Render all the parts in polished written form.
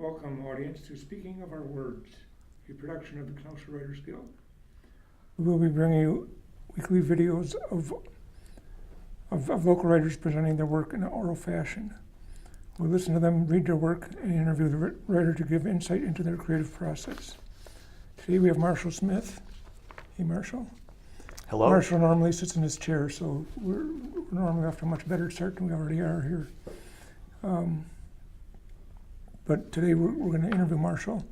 Welcome, audience, to Speaking of Our Words, a production of the Kenosha Writers Guild. We will be bringing you weekly videos of local writers presenting their work in an oral fashion. We'll listen to them read their work and interview the writer to give insight into their creative process. Today we have Marshall Smith. Hey, Marshall. Hello. Marshall normally sits in his chair, so we're normally off to a much better start than we already are here. But today we're going to interview Marshall,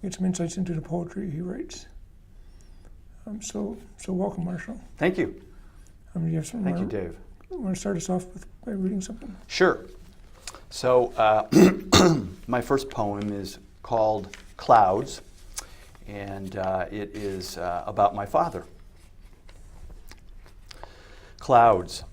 get some insights into the poetry he writes. So welcome, Marshall. Thank you. Do you have something? Thank you, Dave. You want to start us off by reading something? Sure. So my first poem is called Clouds, and it is about my father. Clouds.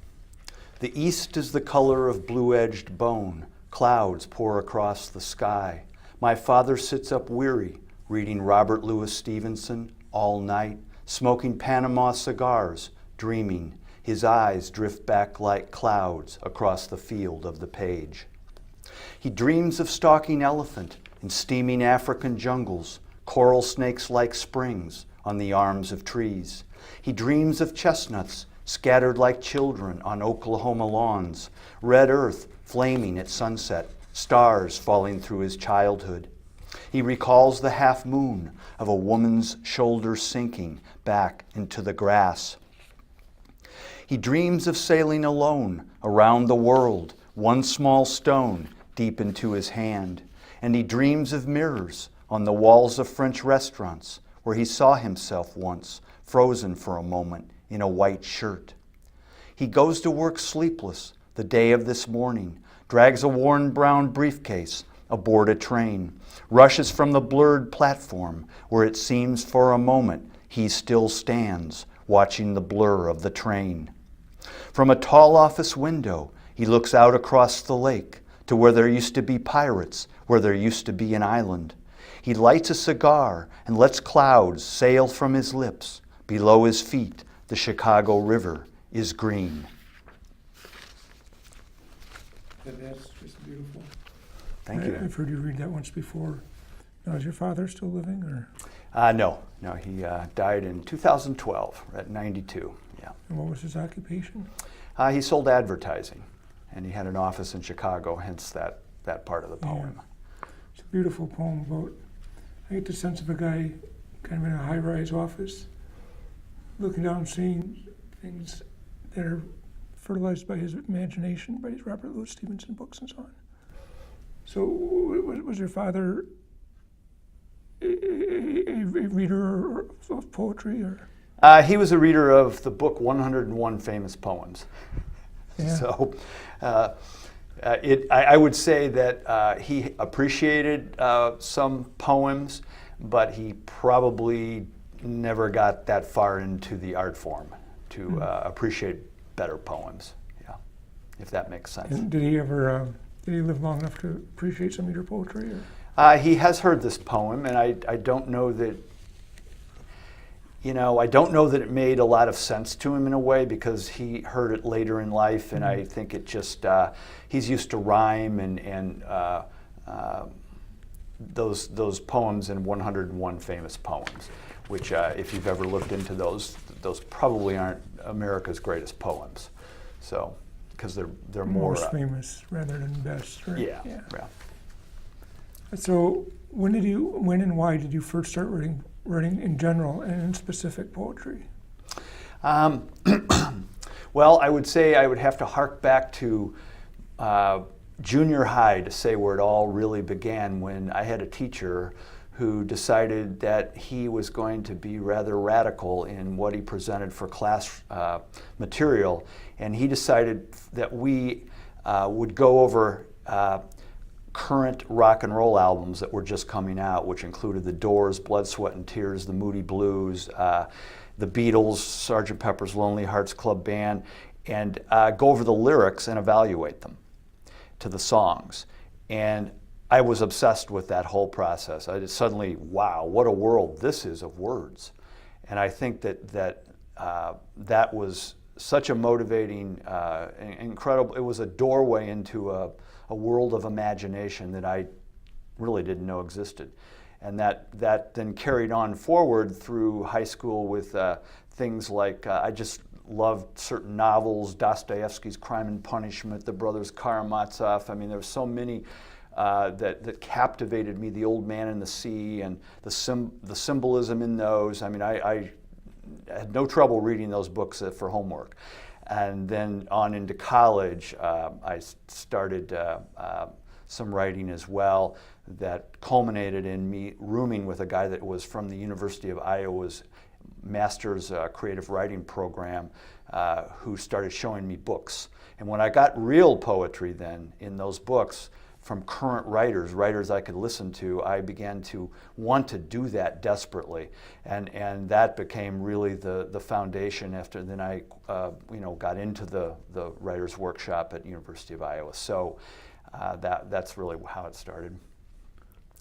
The east is the color of blue-edged bone. Clouds pour across the sky. My father sits up weary, reading Robert Louis Stevenson all night, smoking Panama cigars, dreaming. His eyes drift back like clouds across the field of the page. He dreams of stalking elephant in steaming African jungles, coral snakes like springs on the arms of trees. He dreams of chestnuts scattered like children on Oklahoma lawns, red earth flaming at sunset, stars falling through his childhood. He recalls the half moon of a woman's shoulders sinking back into the grass. He dreams of sailing alone around the world, one small stone deep into his hand. And he dreams of mirrors on the walls of French restaurants where he saw himself once, frozen for a moment in a white shirt. He goes to work sleepless the day of this morning, drags a worn brown briefcase aboard a train, rushes from the blurred platform where it seems for a moment he still stands watching the blur of the train. From a tall office window, he looks out across the lake to where there used to be pirates, where there used to be an island. He lights a cigar and lets clouds sail from his lips. Below his feet, the Chicago River is green. That's just beautiful. Thank you. I've heard you read that once before. Now, is your father still living, or? No, he died in 2012 at 92. Yeah. And what was his occupation? He sold advertising, and he had an office in Chicago, hence that part of the poem. Yeah. It's a beautiful poem about, I get the sense of a guy kind of in a high-rise office, looking down, seeing things that are fertilized by his imagination, by his Robert Louis Stevenson books and so on. So was your father a reader of poetry, or? He was a reader of the book 101 Famous Poems. Yeah. So I would say that he appreciated some poems, but he probably never got that far into the art form to appreciate better poems, yeah, if that makes sense. And did he live long enough to appreciate some of your poetry? Or? He has heard this poem, and I don't know that, I don't know that it made a lot of sense to him in a way, because he heard it later in life, and I think it just, he's used to rhyme and those poems in 101 Famous Poems, which if you've ever looked into those probably aren't America's greatest poems. So, because they're more most famous rather than best, right? Yeah. So when and why did you first start writing in general and in specific poetry? Well, I would say I would have to hark back to junior high to say where it all really began, when I had a teacher who decided that he was going to be rather radical in what he presented for class material, and he decided that we would go over current rock and roll albums that were just coming out, which included The Doors, Blood, Sweat and Tears, the Moody Blues, the Beatles, Sgt. Pepper's Lonely Hearts Club Band, and go over the lyrics and evaluate them to the songs. And I was obsessed with that whole process. I just suddenly, wow, what a world this is of words. And I think that was such a motivating, incredible, it was a doorway into a world of imagination that I really didn't know existed. And that then carried on forward through high school with things like, I just loved certain novels, Dostoevsky's Crime and Punishment, the Brothers Karamazov. I mean, there were so many that captivated me, The Old Man and the Sea, and the symbolism in those. I mean, I had no trouble reading those books for homework. And then on into college, I started some writing as well that culminated in me rooming with a guy that was from the University of Iowa's master's creative writing program, who started showing me books. And when I got real poetry then in those books from current writers I could listen to, I began to want to do that desperately. And that became really the foundation after then I got into the writer's workshop at University of Iowa. So that's really how it started.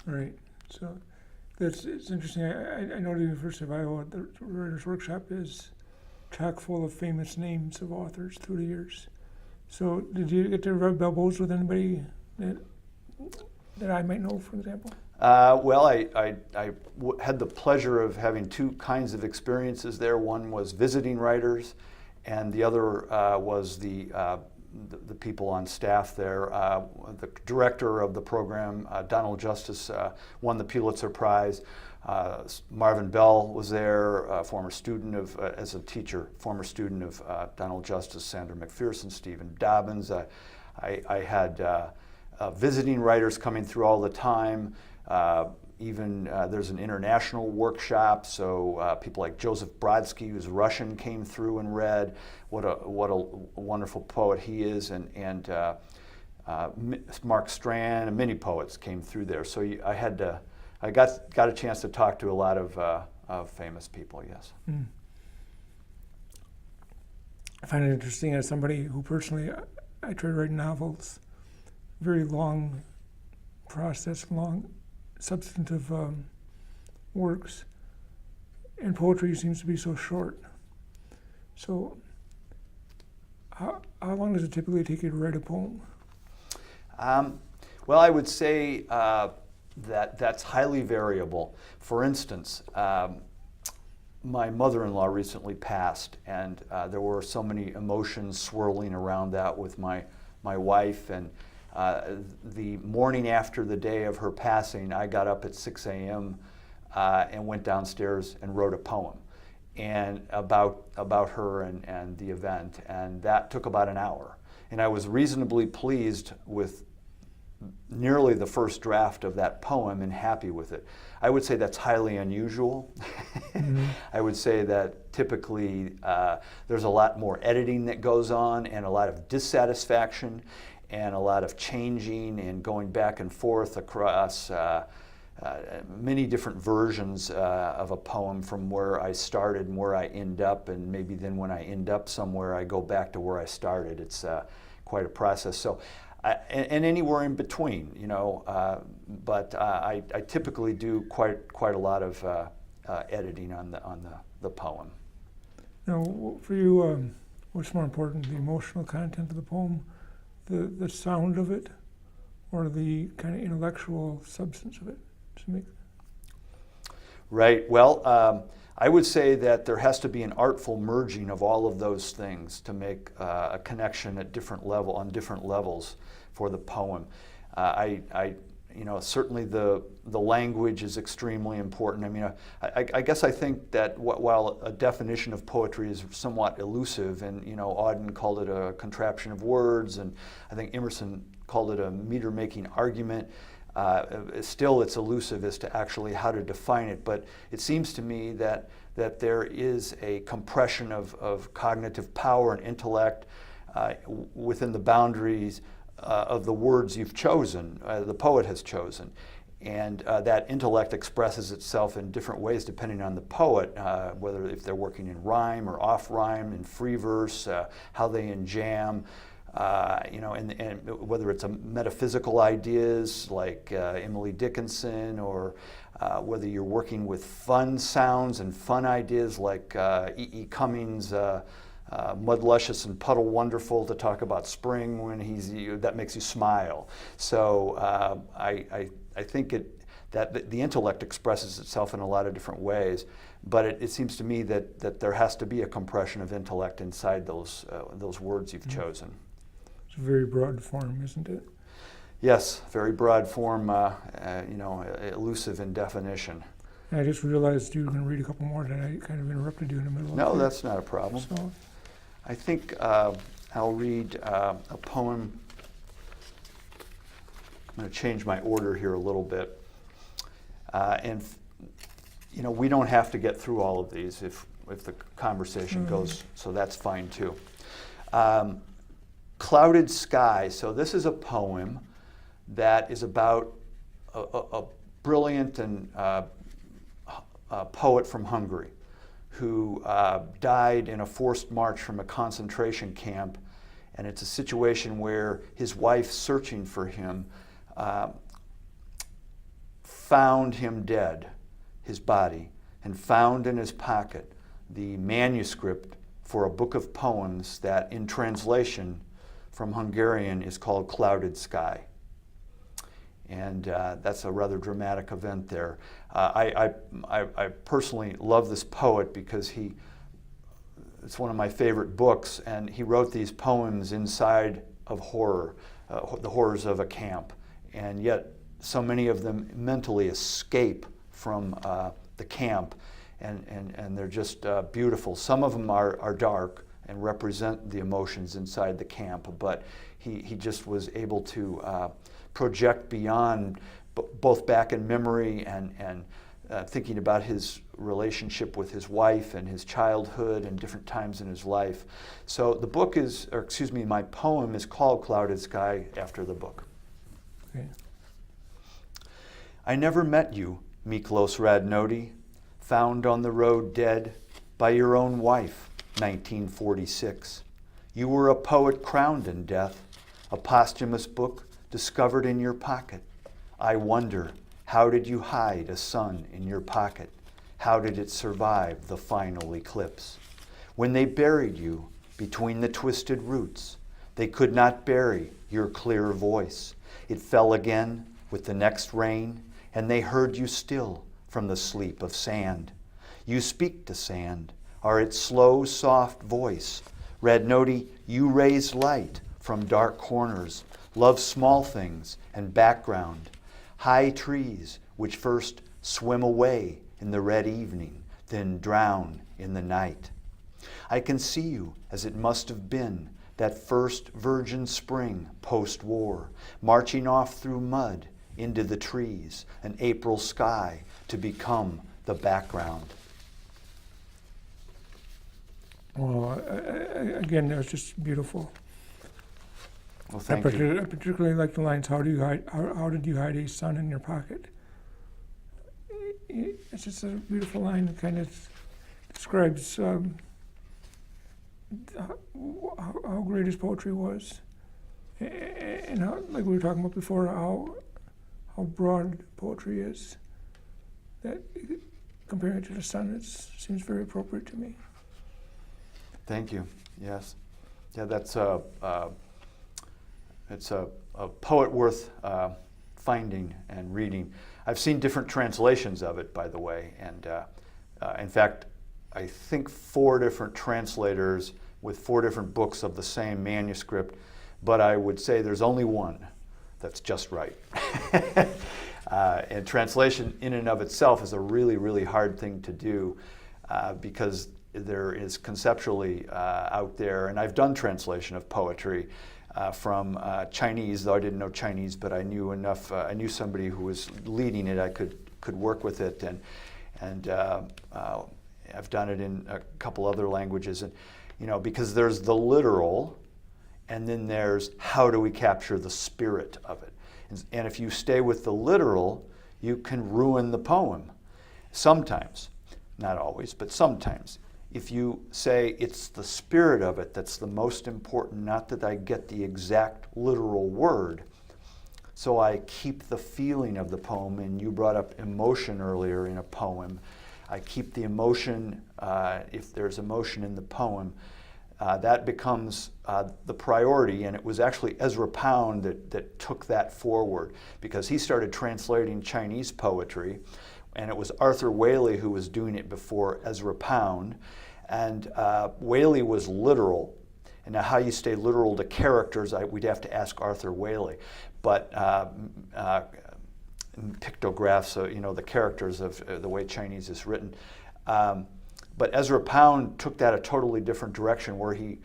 Right. So it's interesting. I know the University of Iowa, the Writers' Workshop is chock full of famous names of authors through the years. So did you get to rub elbows with anybody that I might know, for example? Well, I had the pleasure of having two kinds of experiences there. One was visiting writers, and the other was the people on staff there. The director of the program, Donald Justice, won the Pulitzer Prize. Marvin Bell was there, former student of, as a teacher, former student of Donald Justice, Sandra McPherson, Stephen Dobbins. I had visiting writers coming through all the time. Even there's an international workshop, so people like Joseph Brodsky, who's Russian, came through and read. What a wonderful poet he is, and Mark Strand and many poets came through there. So I got a chance to talk to a lot of famous people. Yes. Mm. I find it interesting as somebody who personally I try to write novels, very long process, long substantive works, and poetry seems to be so short. So how long does it typically take you to write a poem? Well, I would say that's highly variable. For instance, my mother-in-law recently passed, and there were so many emotions swirling around that with my wife, and the morning after the day of her passing, I got up at 6 a.m. And went downstairs and wrote a poem and about her and the event, and that took about an hour. And I was reasonably pleased with nearly the first draft of that poem and happy with it. I would say that's highly unusual. Mm-hmm. I would say that typically there's a lot more editing that goes on and a lot of dissatisfaction and a lot of changing and going back and forth across many different versions of a poem from where I started and where I end up, and maybe then when I end up somewhere I go back to where I started. It's quite a process. So, and anywhere in between, you know. But I typically do quite a lot of editing on the poem. Now, for you, what's more important, the emotional content of the poem, the sound of it, or the kind of intellectual substance of it? Right. Well, I would say that there has to be an artful merging of all of those things to make a connection at on different levels for the poem. Certainly the language is extremely important. I mean, I guess I think that while a definition of poetry is somewhat elusive, and Auden called it a contraption of words, and I think Emerson called it a meter-making argument. Still, it's elusive as to actually how to define it, but it seems to me that there is a compression of cognitive power and intellect within the boundaries of the words you've chosen, the poet has chosen. And that intellect expresses itself in different ways depending on the poet, whether if they're working in rhyme or off rhyme, in free verse, how they enjam. And whether it's a metaphysical ideas like Emily Dickinson, or whether you're working with fun sounds and fun ideas like E.E. Cummings' Mud luscious and puddle wonderful to talk about spring when that makes you smile. So I think that the intellect expresses itself in a lot of different ways, but it seems to me that there has to be a compression of intellect inside those words you've chosen. It's a very broad form, isn't it? Yes, very broad form, elusive in definition. I just realized you were going to read a couple more, that I kind of interrupted you in the middle of it. No, that's not a problem. So, I think I'll read a poem. I'm going to change my order here a little bit. We don't have to get through all of these if the conversation goes, so that's fine too. Clouded Sky. So this is a poem that is about a brilliant and poet from Hungary who died in a forced march from a concentration camp, and it's a situation where his wife, searching for him, found him dead, his body, and found in his pocket the manuscript for a book of poems that, in translation from Hungarian, is called Clouded Sky. And that's a rather dramatic event there. I personally love this poet because it's one of my favorite books, and he wrote these poems inside of horror, the horrors of a camp, and yet so many of them mentally escape from the camp, and they're just beautiful. Some of them are dark and represent the emotions inside the camp, but he just was able to project beyond, both back in memory and thinking about his relationship with his wife and his childhood and different times in his life. So the book my poem is called Clouded Sky, after the book. okay. I never met you, Miklos Radnoti, found on the road dead by your own wife, 1946. You were a poet crowned in death, a posthumous book discovered in your pocket. I wonder, how did you hide a sun in your pocket? How did it survive the final eclipse? When they buried you between the twisted roots, they could not bury your clear voice. It fell again with the next rain, and they heard you still from the sleep of sand. You speak to sand, are its slow, soft voice. Radnoti, you raise light from dark corners, love small things and background, high trees which first swim away in the red evening, then drown in the night. I can see you as it must have been, that first virgin spring post-war, marching off through mud into the trees, an April sky to become the background. Well, again, that was just beautiful. Well, thank you. I particularly like the lines, how did you hide a sun in your pocket? It's just a beautiful line that kind of describes how great his poetry was, and how, like we were talking about before, how broad poetry is. That comparing it to the sun, it seems very appropriate to me. Thank you. Yes. Yeah, that's it's a poet worth finding and reading. I've seen different translations of it, by the way, and in fact, I think 4 different translators with 4 different books of the same manuscript, but I would say there's only one that's just right. And translation in and of itself is a really, really hard thing to do because there is conceptually out there, and I've done translation of poetry from Chinese, though I didn't know Chinese, but I knew enough. I knew somebody who was leading it. I could work with it, and I've done it in a couple other languages, and because there's the literal, and then there's how do we capture the spirit of it. And if you stay with the literal, you can ruin the poem. Sometimes, not always, but sometimes. If you say it's the spirit of it that's the most important, not that I get the exact literal word, so I keep the feeling of the poem, and you brought up emotion earlier in a poem. I keep the emotion, if there's emotion in the poem, that becomes the priority, and it was actually Ezra Pound that took that forward, because he started translating Chinese poetry, and it was Arthur Waley who was doing it before Ezra Pound. And Waley was literal. And now how you stay literal to characters, we'd have to ask Arthur Waley. But pictographs, the characters of the way Chinese is written. But Ezra Pound took that a totally different direction, where he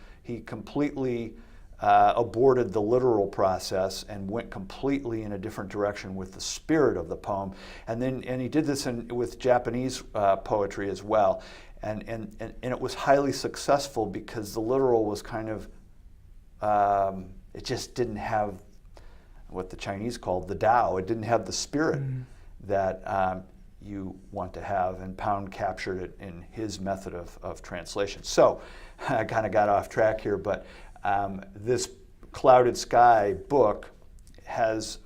completely aborted the literal process and went completely in a different direction with the spirit of the poem. And he did this with Japanese poetry as well. And it was highly successful, because the literal was kind of, it just didn't have what the Chinese called the Tao. It didn't have the spirit that you want to have, and Pound captured it in his method of translation. So I kind of got off track here, but this Clouded Sky book has,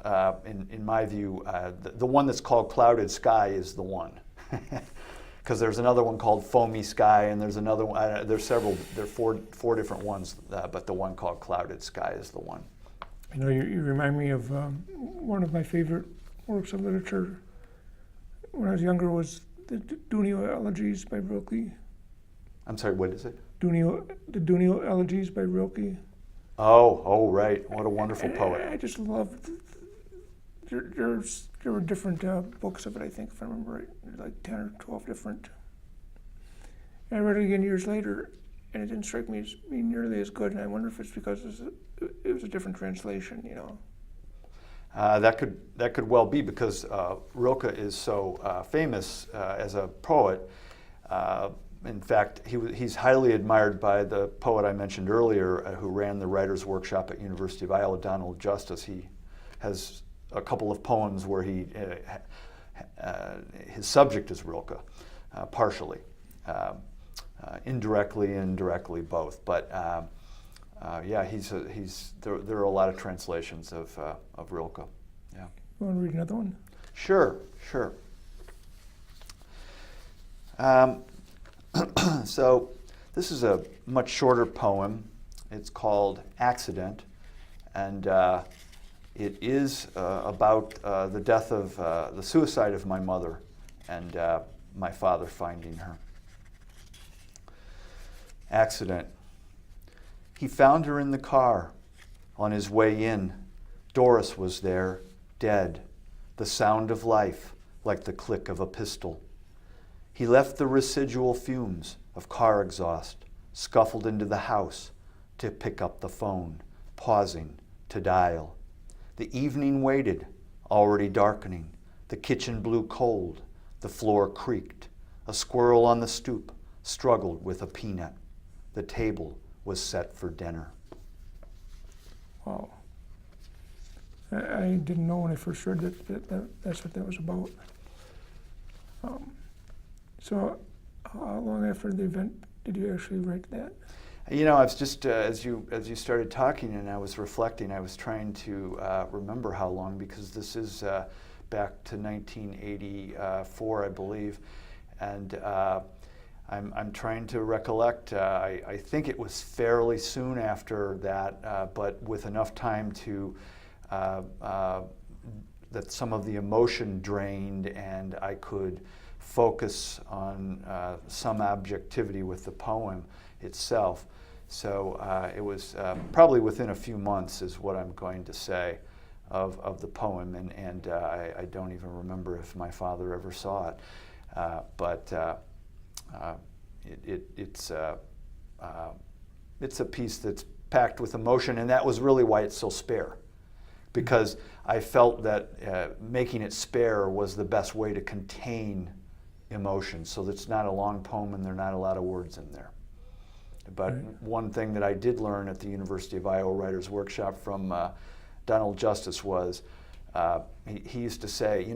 in my view, the one that's called Clouded Sky is the one. Because there's another one called Foamy Sky, and there's another one, there are four different ones, but the one called Clouded Sky is the one. You remind me of one of my favorite works of literature when I was younger was the Dunio Elegies by Rilke. I'm sorry, what is it? The Dunio Elegies by Rilke. Oh, right. What a wonderful poet. I just loved. There were different books of it, I think, if I remember right, like 10 or 12 different. And I read it again years later, and it didn't strike me as being nearly as good. And I wonder if it's because it was a different translation, That could well be, because Rilke is so famous as a poet. In fact, he's highly admired by the poet I mentioned earlier, who ran the writer's workshop at University of Iowa, Donald Justice. He has a couple of poems where his subject is Rilke, partially, indirectly and directly both. But yeah, there are a lot of translations of Rilke. Yeah. You want to read another one? Sure. So this is a much shorter poem. It's called Accident, and it is about the death of the suicide of my mother and my father finding her. Accident. He found her in the car. On his way in, Doris was there, dead, the sound of life like the click of a pistol. He left the residual fumes of car exhaust, scuffled into the house to pick up the phone, pausing to dial. The evening waited, already darkening. The kitchen blew cold. The floor creaked. A squirrel on the stoop struggled with a peanut. The table was set for dinner. Wow. I didn't know when I first heard that's what that was about. So how long after the event did you actually write that? I was just, as you started talking and I was reflecting, I was trying to remember how long, because this is back to 1984, I believe. And I'm trying to recollect. I think it was fairly soon after that, but with enough time to that some of the emotion drained and I could focus on some objectivity with the poem itself. So it was probably within a few months is what I'm going to say of the poem, and I don't even remember if my father ever saw it. But it's a piece that's packed with emotion, and that was really why it's so spare, because I felt that making it spare was the best way to contain emotion, so that it's not a long poem and there are not a lot of words in there. But one thing that I did learn at the University of Iowa Writers Workshop from Donald Justice was he used to say,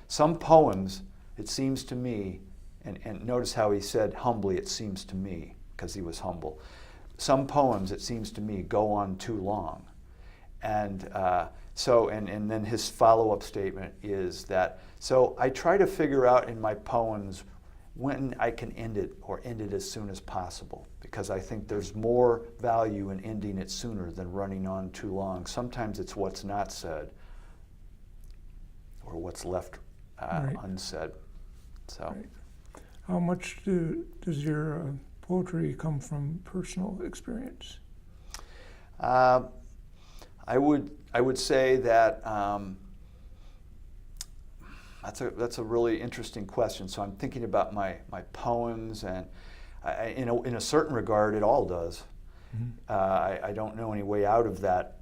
some poems, it seems to me, and notice how he said humbly, it seems to me, because he was humble. Some poems, it seems to me, go on too long. And and then his follow-up statement is that, so I try to figure out in my poems when I can end it, or end it as soon as possible, because I think there's more value in ending it sooner than running on too long. Sometimes it's what's not said or what's left Right. unsaid. So. Right. How much does your poetry come from personal experience? I would say that that's a really interesting question. So I'm thinking about my poems, and in a certain regard, it all does. I don't know any way out of that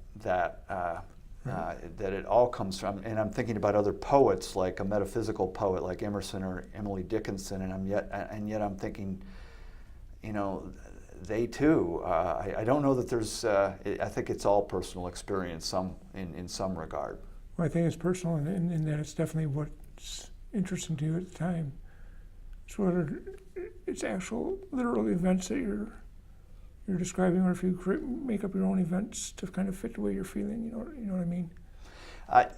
it all comes from. And I'm thinking about other poets, like a metaphysical poet like Emerson or Emily Dickinson, and yet I'm thinking, they too. I don't know that there's. I think it's all personal experience, in some regard. Well, I think it's personal in that it's definitely what's interesting to you at the time. So whether it's actual literal events that you're describing, or if you make up your own events to kind of fit the way you're feeling, you know what I mean?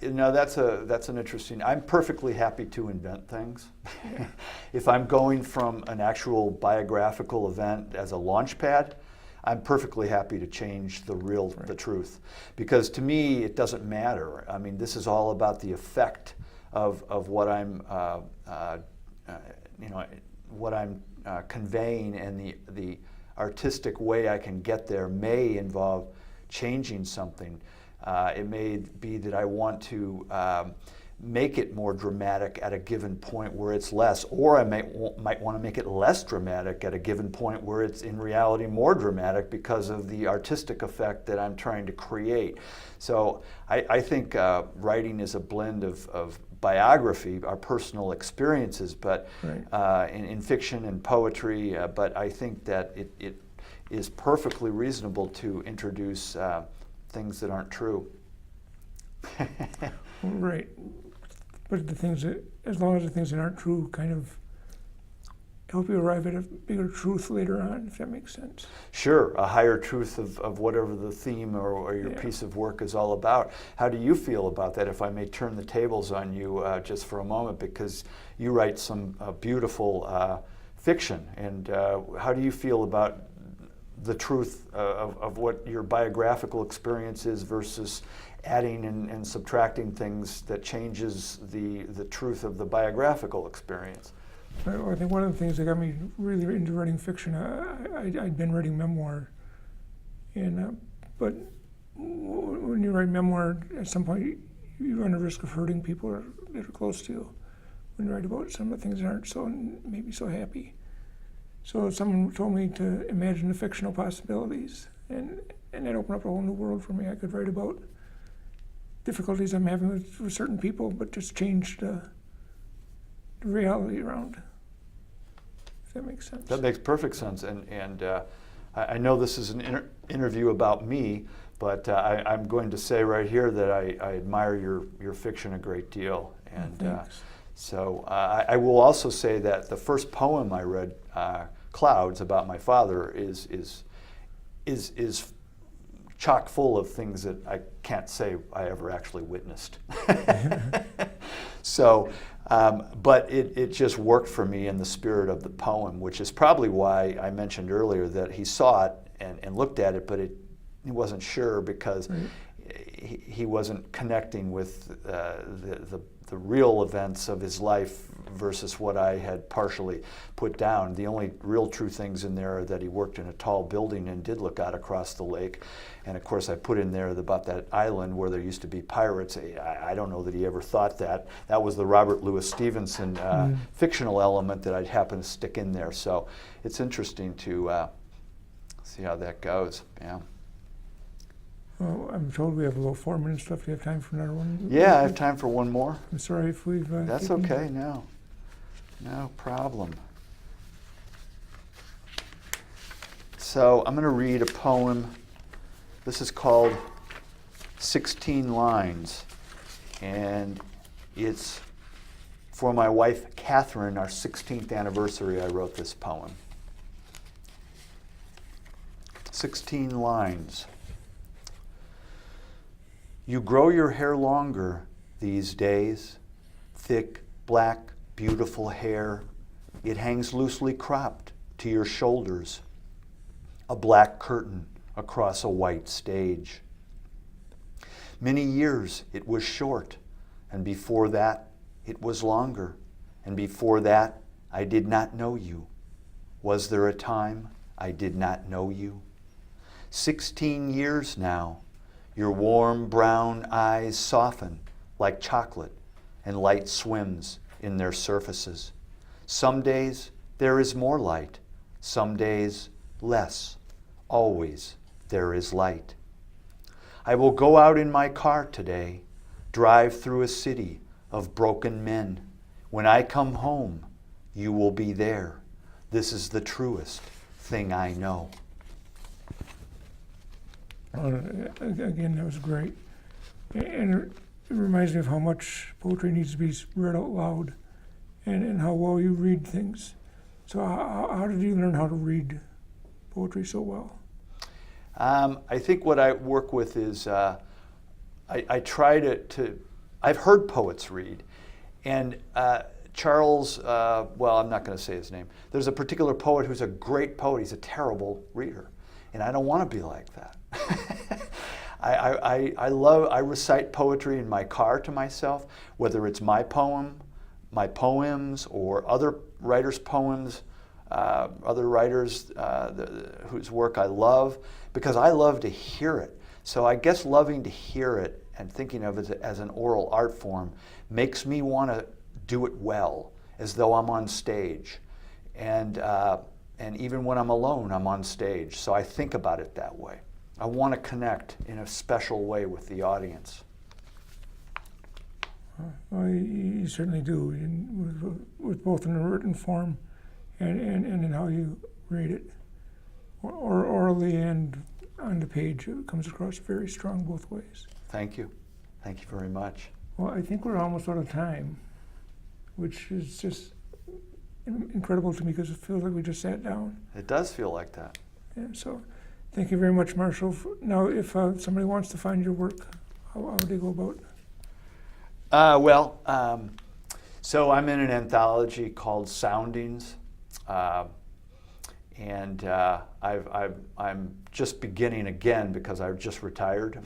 No, that's an interesting. I'm perfectly happy to invent things. If I'm going from an actual biographical event as a launch pad, I'm perfectly happy to change the truth, because to me it doesn't matter. I mean, this is all about the effect of what I'm conveying, and the artistic way I can get there may involve changing something. It may be that I want to make it more dramatic at a given point where it's less, or I might want to make it less dramatic at a given point where it's in reality more dramatic because of the artistic effect that I'm trying to create. So I think writing is a blend of biography, our personal experiences, but Right. In fiction and poetry, but I think that it is perfectly reasonable to introduce things that aren't true. Right. But the things that, as long as the things that aren't true kind of help you arrive at a bigger truth later on, if that makes sense. Sure, a higher truth of whatever the theme or your piece of work is all about. How do you feel about that, if I may turn the tables on you just for a moment, because you write some beautiful fiction, and how do you feel about the truth of what your biographical experience is versus adding and subtracting things that changes the truth of the biographical experience? I think one of the things that got me really into writing fiction, I'd been writing memoir, and but when you write memoir, at some point you run the risk of hurting people that are close to you when you write about some of the things that aren't maybe so happy. So someone told me to imagine the fictional possibilities, and that opened up a whole new world for me. I could write about difficulties I'm having with certain people, but just change the reality around. If that makes sense. That makes perfect sense, and I know this is an interview about me, but I'm going to say right here that I admire your fiction a great deal, and so I will also say that the first poem I read, Clouds, about my father, is chock full of things that I can't say I ever actually witnessed. So, but it just worked for me in the spirit of the poem, which is probably why I mentioned earlier that he saw it and looked at it, but he wasn't sure, because he wasn't connecting with the real events of his life versus what I had partially put down. The only real true things in there are that he worked in a tall building and did look out across the lake. And of course I put in there about that island where there used to be pirates. I don't know that he ever thought that. That was the Robert Louis Stevenson fictional element that I'd happen to stick in there. So it's interesting to see how that goes. Yeah. Well, I'm told we have a little 4 minutes left. Do you have time for another one? Yeah, I have time for one more. I'm sorry if we've... That's okay, no problem. So I'm going to read a poem. This is called 16 Lines, and it's for my wife, Catherine, our 16th anniversary. I wrote this poem. 16 lines. You grow your hair longer these days, thick, black, beautiful hair, It hangs loosely cropped to your shoulders, a black curtain across a white stage. Many years it was short, and before that it was longer, and before that I did not know you. Was there a time I did not know you? 16 years now, your warm brown eyes soften like chocolate, and light swims in their surfaces. Some days there is more light, some days less. Always there is light. I will go out in my car today, drive through a city of broken men. When I come home, you will be there. This is the truest thing I know. Again, that was great. And it reminds me of how much poetry needs to be read out loud and how well you read things. So how did you learn how to read poetry so well? I think what I work with is I try to I've heard poets read, and Charles, well, I'm not going to say his name. There's a particular poet who's a great poet. He's a terrible reader, and I don't want to be like that. I recite poetry in my car to myself, whether it's my poem, my poems, or other writers' poems, other writers whose work I love, because I love to hear it. So I guess loving to hear it and thinking of it as an oral art form makes me want to do it well, as though I'm on stage. And even when I'm alone, I'm on stage. So I think about it that way. I want to connect in a special way with the audience. Well, you certainly do, with both in the written form and in how you read it, or orally and on the page. It comes across very strong both ways. Thank you. Thank you very much. Well, I think we're almost out of time, which is just incredible to me because it feels like we just sat down. It does feel like that. Yeah, so thank you very much, Marshall. Now, if somebody wants to find your work, how would they go about it? So I'm in an anthology called Soundings, and I'm just beginning again because I just retired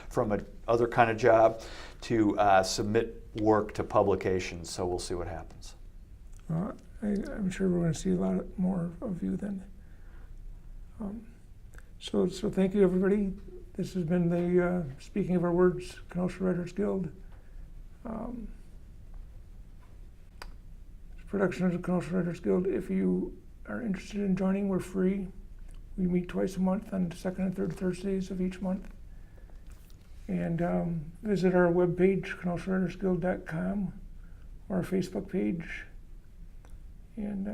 from another kind of job to submit work to publications. So we'll see what happens. I'm sure we're going to see a lot more of you then. So thank you, everybody. This has been the Speaking of Our Words, Kenosha Writers Guild. Production of the Kenosha Writers Guild. If you are interested in joining, we're free. We meet twice a month on the second and third Thursdays of each month. And visit our webpage, KenoshaWritersGuild.com, or our Facebook page. And